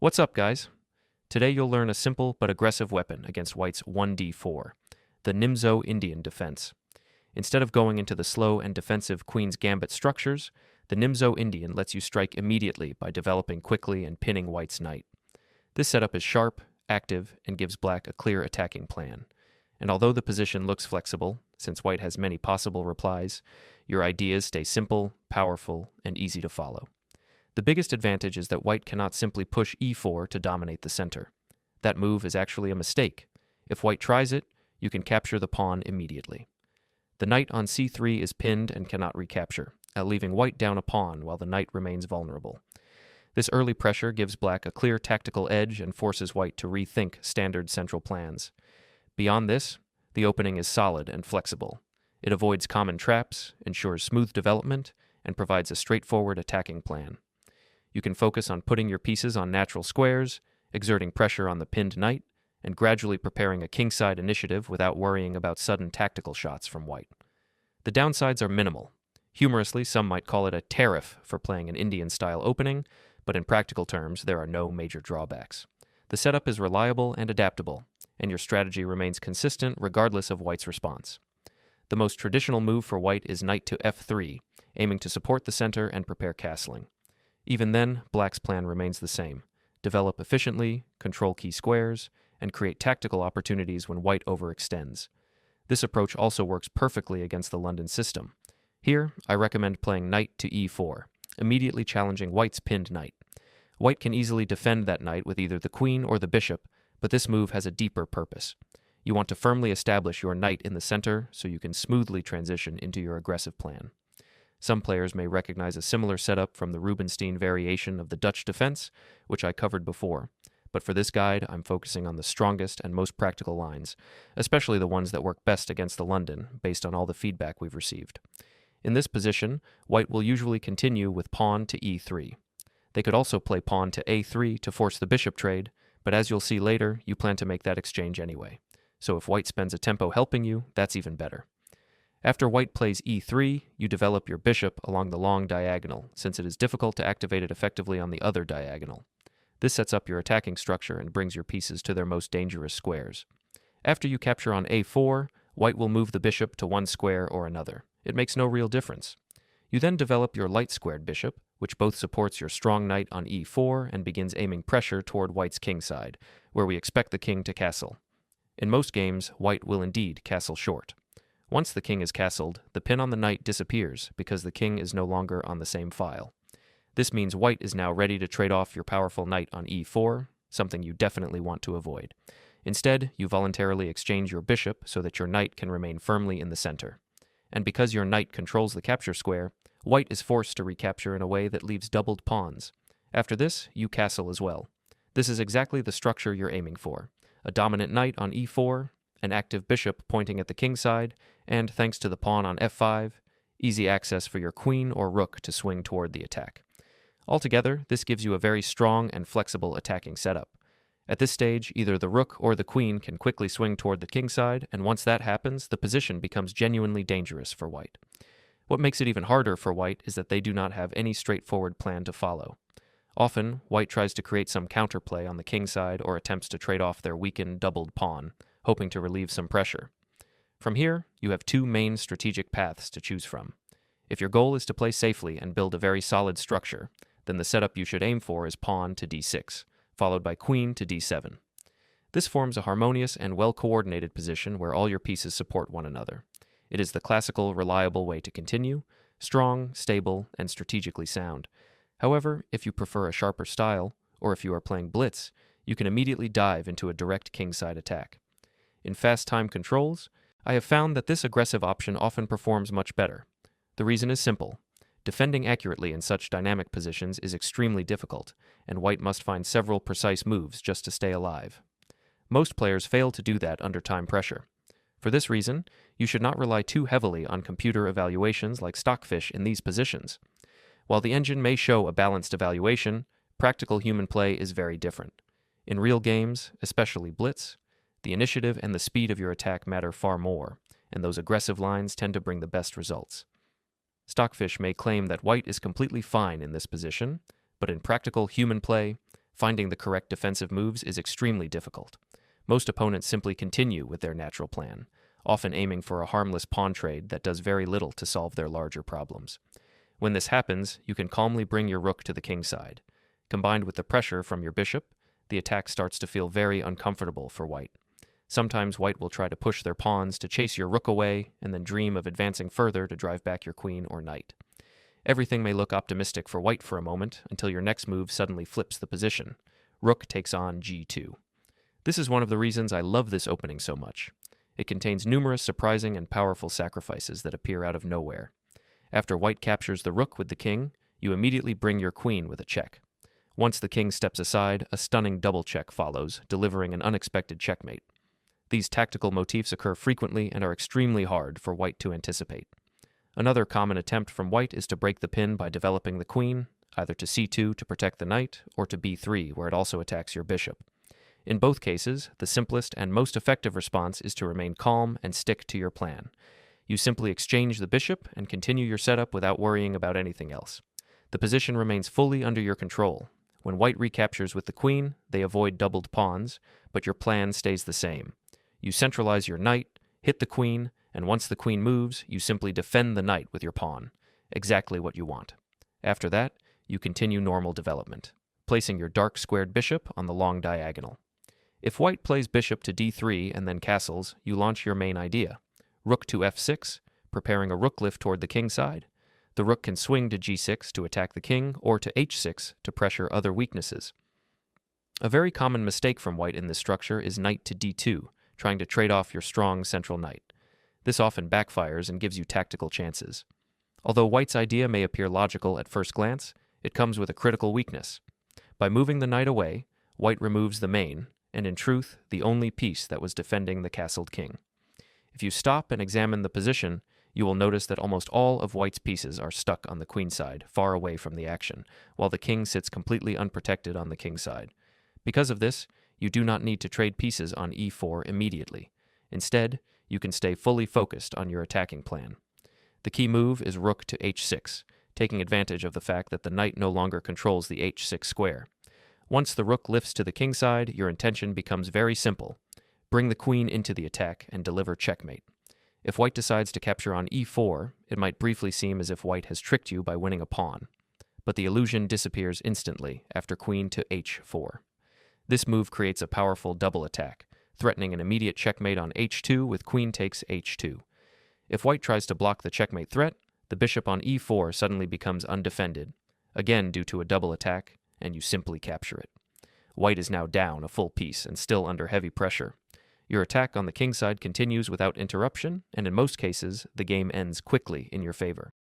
What's up, guys? Today you'll learn a simple but aggressive weapon against white's 1d4, the Nimzo-Indian Defense. Instead of going into the slow and defensive Queen's Gambit structures, the Nimzo-Indian lets you strike immediately by developing quickly and pinning white's knight. This setup is sharp, active, and gives black a clear attacking plan. And although the position looks flexible, since white has many possible replies, your ideas stay simple, powerful, and easy to follow. The biggest advantage is that white cannot simply push e4 to dominate the center. That move is actually a mistake. If white tries it, you can capture the pawn immediately. The knight on c3 is pinned and cannot recapture, leaving white down a pawn while the knight remains vulnerable. This early pressure gives black a clear tactical edge and forces white to rethink standard central plans. Beyond this, the opening is solid and flexible. It avoids common traps, ensures smooth development, and provides a straightforward attacking plan. You can focus on putting your pieces on natural squares, exerting pressure on the pinned knight, and gradually preparing a kingside initiative without worrying about sudden tactical shots from white. The downsides are minimal. Humorously, some might call it a tariff for playing an Indian-style opening, but in practical terms, there are no major drawbacks. The setup is reliable and adaptable, and your strategy remains consistent regardless of white's response. The most traditional move for white is knight to f3, aiming to support the center and prepare castling. Even then, black's plan remains the same: develop efficiently, control key squares, and create tactical opportunities when white overextends. This approach also works perfectly against the London system. Here, I recommend playing knight to e4, immediately challenging white's pinned knight. White can easily defend that knight with either the queen or the bishop, but this move has a deeper purpose. You want to firmly establish your knight in the center so you can smoothly transition into your aggressive plan. Some players may recognize a similar setup from the Rubinstein variation of the Dutch defense, which I covered before, but for this guide, I'm focusing on the strongest and most practical lines, especially the ones that work best against the London, based on all the feedback we've received. In this position, white will usually continue with pawn to e3. They could also play pawn to a3 to force the bishop trade, but as you'll see later, you plan to make that exchange anyway. So if white spends a tempo helping you, that's even better. After white plays e3, you develop your bishop along the long diagonal, since it is difficult to activate it effectively on the other diagonal. This sets up your attacking structure and brings your pieces to their most dangerous squares. After you capture on a4, white will move the bishop to one square or another. It makes no real difference. You then develop your light-squared bishop, which both supports your strong knight on e4 and begins aiming pressure toward white's kingside, where we expect the king to castle. In most games, white will indeed castle short. Once the king is castled, the pin on the knight disappears because the king is no longer on the same file. This means white is now ready to trade off your powerful knight on e4, something you definitely want to avoid. Instead, you voluntarily exchange your bishop so that your knight can remain firmly in the center. And because your knight controls the capture square, white is forced to recapture in a way that leaves doubled pawns. After this, you castle as well. This is exactly the structure you're aiming for: a dominant knight on e4, an active bishop pointing at the kingside, and thanks to the pawn on f5, easy access for your queen or rook to swing toward the attack. Altogether, this gives you a very strong and flexible attacking setup. At this stage, either the rook or the queen can quickly swing toward the kingside, and once that happens, the position becomes genuinely dangerous for white. What makes it even harder for white is that they do not have any straightforward plan to follow. Often, white tries to create some counterplay on the kingside or attempts to trade off their weakened doubled pawn, hoping to relieve some pressure. From here, you have two main strategic paths to choose from. If your goal is to play safely and build a very solid structure, then the setup you should aim for is pawn to d6, followed by queen to d7. This forms a harmonious and well-coordinated position where all your pieces support one another. It is the classical, reliable way to continue: strong, stable, and strategically sound. However, if you prefer a sharper style, or if you are playing blitz, you can immediately dive into a direct kingside attack. In fast time controls, I have found that this aggressive option often performs much better. The reason is simple. Defending accurately in such dynamic positions is extremely difficult, and white must find several precise moves just to stay alive. Most players fail to do that under time pressure. For this reason, you should not rely too heavily on computer evaluations like Stockfish in these positions. While the engine may show a balanced evaluation, practical human play is very different. In real games, especially blitz, the initiative and the speed of your attack matter far more, and those aggressive lines tend to bring the best results. Stockfish may claim that white is completely fine in this position, but in practical human play, finding the correct defensive moves is extremely difficult. Most opponents simply continue with their natural plan, often aiming for a harmless pawn trade that does very little to solve their larger problems. When this happens, you can calmly bring your rook to the king side. Combined with the pressure from your bishop, the attack starts to feel very uncomfortable for white. Sometimes white will try to push their pawns to chase your rook away and then dream of advancing further to drive back your queen or knight. Everything may look optimistic for white for a moment until your next move suddenly flips the position. Rook takes on g2. This is one of the reasons I love this opening so much. It contains numerous surprising and powerful sacrifices that appear out of nowhere. After white captures the rook with the king, you immediately bring your queen with a check. Once the king steps aside, a stunning double check follows, delivering an unexpected checkmate. These tactical motifs occur frequently and are extremely hard for white to anticipate. Another common attempt from white is to break the pin by developing the queen, either to c2 to protect the knight, or to b3, where it also attacks your bishop. In both cases, the simplest and most effective response is to remain calm and stick to your plan. You simply exchange the bishop and continue your setup without worrying about anything else. The position remains fully under your control. When white recaptures with the queen, they avoid doubled pawns, but your plan stays the same. You centralize your knight, hit the queen, and once the queen moves, you simply defend the knight with your pawn. Exactly what you want. After that, you continue normal development, placing your dark squared bishop on the long diagonal. If white plays bishop to d3 and then castles, you launch your main idea. Rook to f6, preparing a rook lift toward the king side. The rook can swing to g6 to attack the king, or to h6 to pressure other weaknesses. A very common mistake from white in this structure is knight to d2, trying to trade off your strong central knight. This often backfires and gives you tactical chances. Although white's idea may appear logical at first glance, it comes with a critical weakness. By moving the knight away, white removes the main, and in truth, the only piece that was defending the castled king. If you stop and examine the position, you will notice that almost all of white's pieces are stuck on the queen side, far away from the action, while the king sits completely unprotected on the king side. Because of this, you do not need to trade pieces on e4 immediately. Instead, you can stay fully focused on your attacking plan. The key move is rook to h6, taking advantage of the fact that the knight no longer controls the h6 square. Once the rook lifts to the king side, your intention becomes very simple. Bring the queen into the attack and deliver checkmate. If white decides to capture on e4, it might briefly seem as if white has tricked you by winning a pawn. But the illusion disappears instantly after queen to h4. This move creates a powerful double attack, threatening an immediate checkmate on h2 with queen takes h2. If white tries to block the checkmate threat, the bishop on e4 suddenly becomes undefended, again due to a double attack, and you simply capture it. White is now down a full piece and still under heavy pressure. Your attack on the king side continues without interruption, and in most cases, the game ends quickly in your favor.